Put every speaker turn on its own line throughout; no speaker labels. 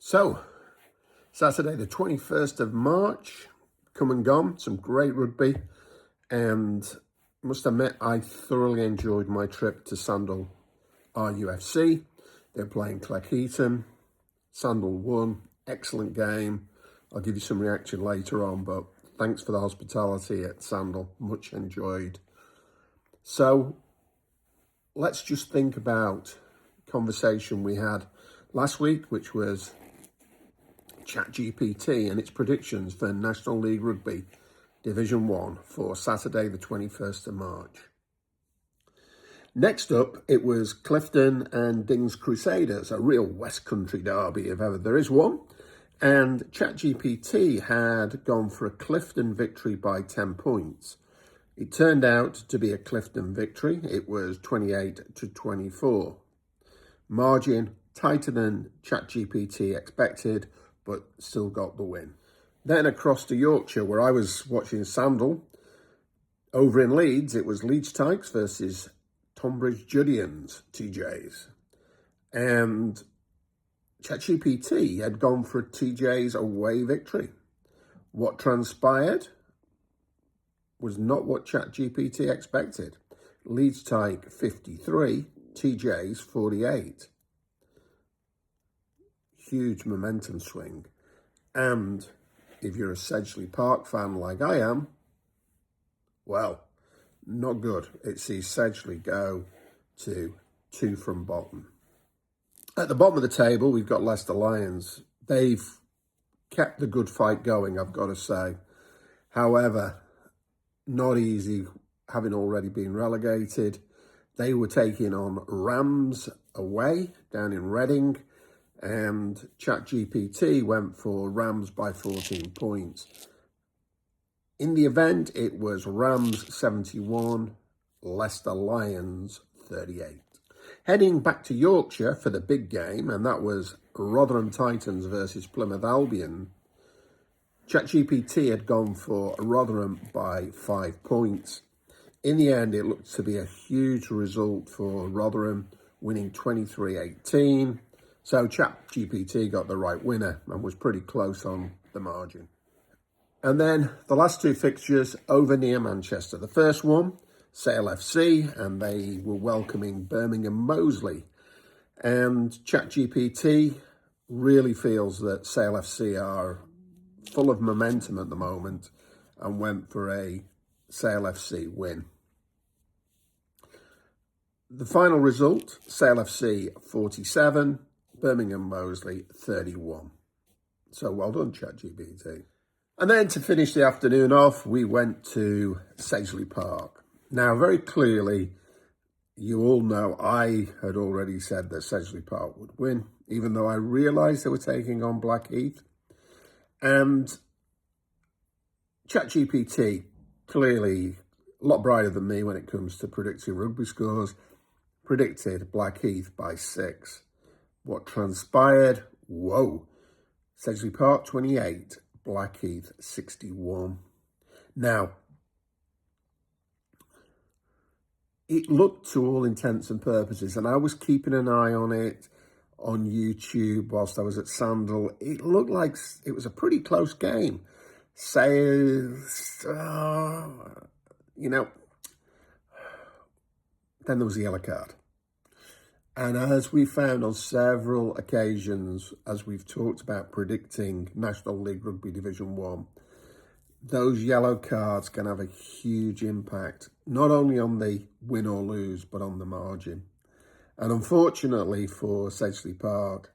So, Saturday the 21st of March, come and gone, some great rugby, and must admit I thoroughly enjoyed my trip to Sandal RUFC. They're playing Cleckheaton. Sandal won, excellent game. I'll give you some reaction later on, but thanks for the hospitality at Sandal, much enjoyed. So, let's just think about the conversation we had last week, which was ChatGPT and its predictions for National League Rugby Division 1 for Saturday the 21st of March. Next up, it was Clifton and Dings Crusaders, a real West Country derby if ever there is one. And ChatGPT had gone for a Clifton victory by 10 points. It turned out to be a Clifton victory. It was 28-24. Margin tighter than ChatGPT expected, but still got the win. Then across to Yorkshire, where I was watching Sandal. Over in Leeds, it was Leeds Tykes versus Tonbridge Judians, TJs. And ChatGPT had gone for a TJ's away victory. What transpired was not what ChatGPT expected. Leeds Tyke 53, TJ's 48. Huge momentum swing. And if you're a Sedgley Park fan like I am, well, not good. It sees Sedgley go to 2 from bottom. At the bottom of the table, we've got Leicester Lions. They've kept the good fight going, I've got to say. However, not easy, having already been relegated. They were taking on Rams away down in Reading, and ChatGPT went for Rams by 14 points. In the event, it was Rams 71, Leicester Lions 38. Heading back to Yorkshire for the big game, and that was Rotherham Titans versus Plymouth Albion. ChatGPT had gone for Rotherham by 5 points. In the end, it looked to be a huge result for Rotherham, winning 23-18. So ChatGPT got the right winner and was pretty close on the margin. And then the last 2 fixtures over near Manchester. The first one, Sale FC, and they were welcoming Birmingham Moseley. And ChatGPT really feels that Sale FC are full of momentum at the moment and went for a Sale FC win. The final result, Sale FC 47, Birmingham Moseley 31. So well done, ChatGPT. And then to finish the afternoon off, we went to Sedgley Park. Now, very clearly, you all know I had already said that Sedgley Park would win, even though I realised they were taking on Blackheath. And ChatGPT, clearly a lot brighter than me when it comes to predicting rugby scores, predicted Blackheath by 6. What transpired? Whoa. Sedgley Park 28, Blackheath 61. Now, it looked to all intents and purposes, and I was keeping an eye on it on YouTube whilst I was at Sandal. It looked like it was a pretty close game. Then there was a yellow card. And as we found on several occasions, as we've talked about predicting National League Rugby Division 1, those yellow cards can have a huge impact, not only on the win or lose, but on the margin. And unfortunately for Sedgley Park,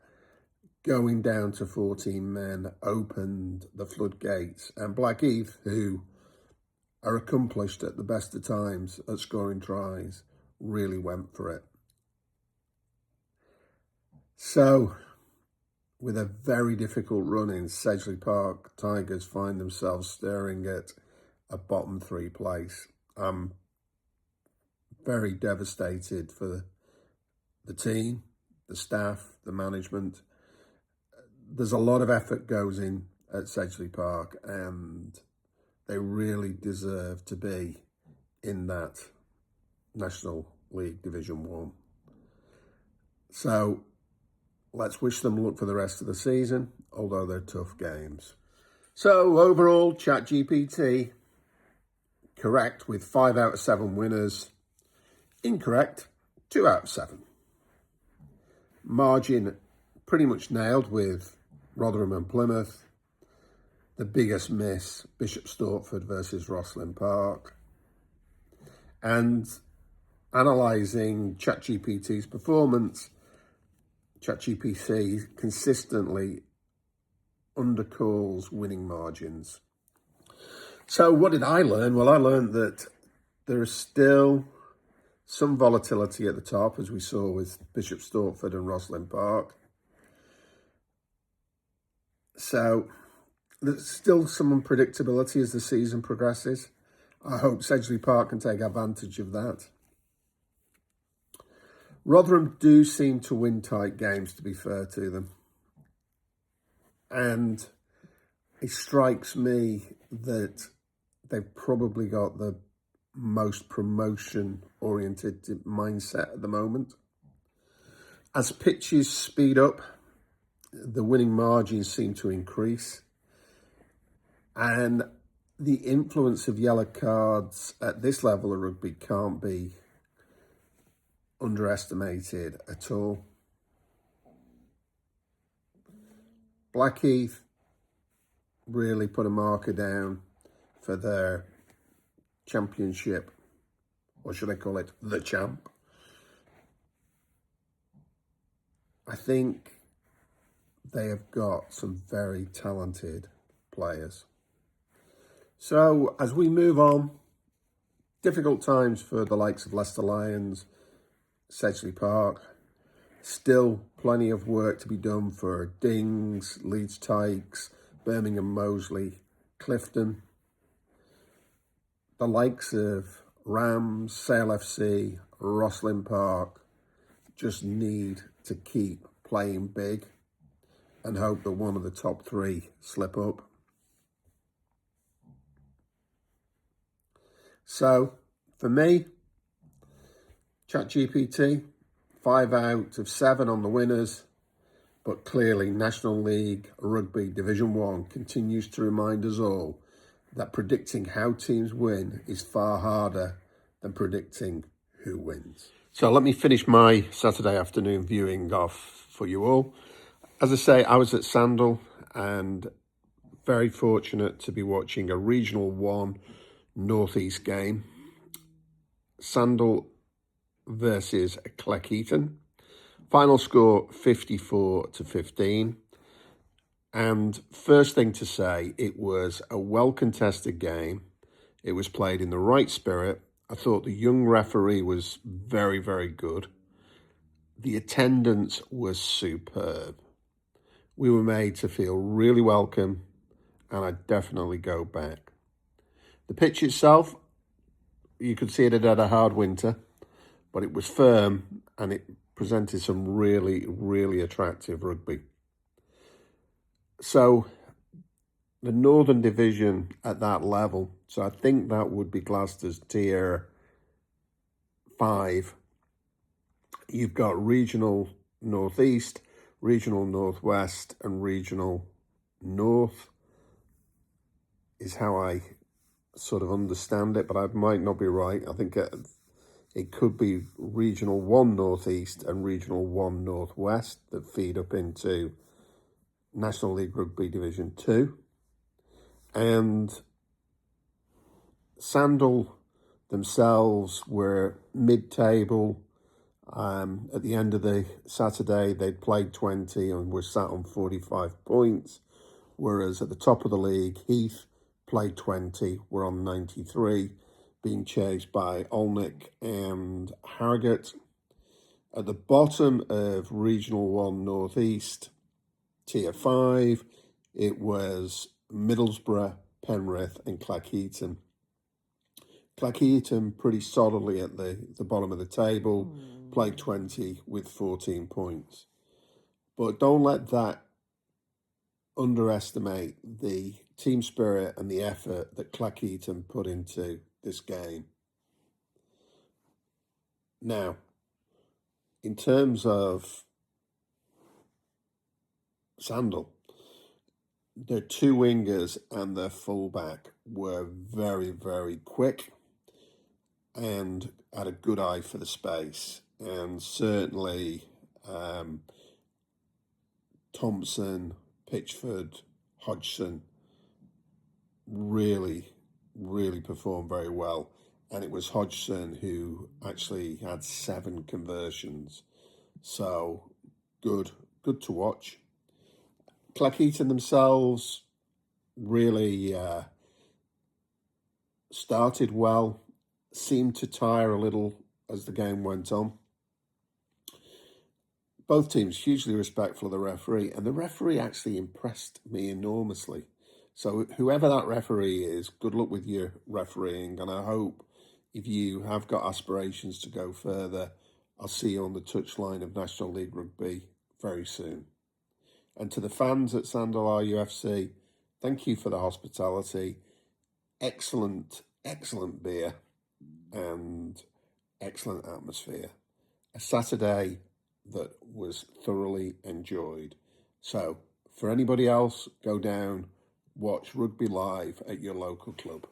going down to 14 men opened the floodgates. And Blackheath, who are accomplished at the best of times at scoring tries, really went for it. So, with a very difficult run in, Sedgley Park Tigers find themselves staring at a bottom 3 place. I'm very devastated for the team, the staff, the management. There's a lot of effort goes in at Sedgley Park, and they really deserve to be in that National League Division 1. So, let's wish them luck for the rest of the season, although they're tough games. So overall, ChatGPT, correct with 5 out of 7 winners. Incorrect, 2 out of 7. Margin pretty much nailed with Rotherham and Plymouth. The biggest miss, Bishop Stortford versus Rosslyn Park. And analysing ChatGPT's performance, ChatGPT consistently undercalls winning margins. So what did I learn? Well, I learned that there is still some volatility at the top, as we saw with Bishop Stortford and Rosslyn Park. So there's still some unpredictability as the season progresses. I hope Sedgley Park can take advantage of that. Rotherham do seem to win tight games, to be fair to them. And it strikes me that they've probably got the most promotion-oriented mindset at the moment. As pitches speed up, the winning margins seem to increase. And the influence of yellow cards at this level of rugby can't be underestimated at all. Blackheath really put a marker down for their championship, or should I call it the champ. I think they have got some very talented players. So as we move on, difficult times for the likes of Leicester Lions, Sedgley Park. Still plenty of work to be done for Dings, Leeds Tykes, Birmingham Moseley, Clifton. The likes of Rams, Sale FC, Rosslyn Park just need to keep playing big and hope that one of the top 3 slip up. So, for me, ChatGPT, 5 out of 7 on the winners, but clearly National League Rugby Division 1 continues to remind us all that predicting how teams win is far harder than predicting who wins. So let me finish my Saturday afternoon viewing off for you all. As I say, I was at Sandal and very fortunate to be watching a Regional 1 Northeast game. Sandal versus Cleckheaton. Final score 54-15. And first thing to say, it was a well-contested game. It was played in the right spirit. I thought the young referee was very, very good. The attendance was superb. We were made to feel really welcome, and I'd definitely go back. The pitch itself, you could see it had a hard winter, but it was firm and it presented some really, really attractive rugby. So the Northern Division at that level, so I think that would be classed as Tier 5. You've got Regional Northeast, Regional Northwest, and Regional North is how I sort of understand it, but I might not be right. I think it could be Regional 1 Northeast and Regional 1 Northwest that feed up into National League Rugby Division 2. And Sandal themselves were mid-table. At the end of the Saturday, they'd played 20 and were sat on 45 points, whereas at the top of the league, Heath played 20, were on 93, being chased by Olnick and Harrogate. At the bottom of Regional 1 Northeast, Tier 5, it was Middlesbrough, Penrith and Cleckheaton. Cleckheaton pretty solidly at the bottom of the table, played 20 with 14 points. But don't let that underestimate the team spirit and the effort that Cleckheaton put into this game. Now, in terms of Sandal. Their two wingers and their fullback were very, very quick and had a good eye for the space. And certainly Thompson, Pitchford, Hodgson really, really performed very well. And it was Hodgson who actually had 7 conversions. So good to watch. Cleckheaton themselves really started well, seemed to tire a little as the game went on. Both teams hugely respectful of the referee, and the referee actually impressed me enormously. So whoever that referee is, good luck with your refereeing, and I hope if you have got aspirations to go further, I'll see you on the touchline of National League Rugby very soon. And to the fans at Sandal RUFC, thank you for the hospitality. Excellent beer and excellent atmosphere. A Saturday that was thoroughly enjoyed. So for anybody else, go down, watch rugby live at your local club.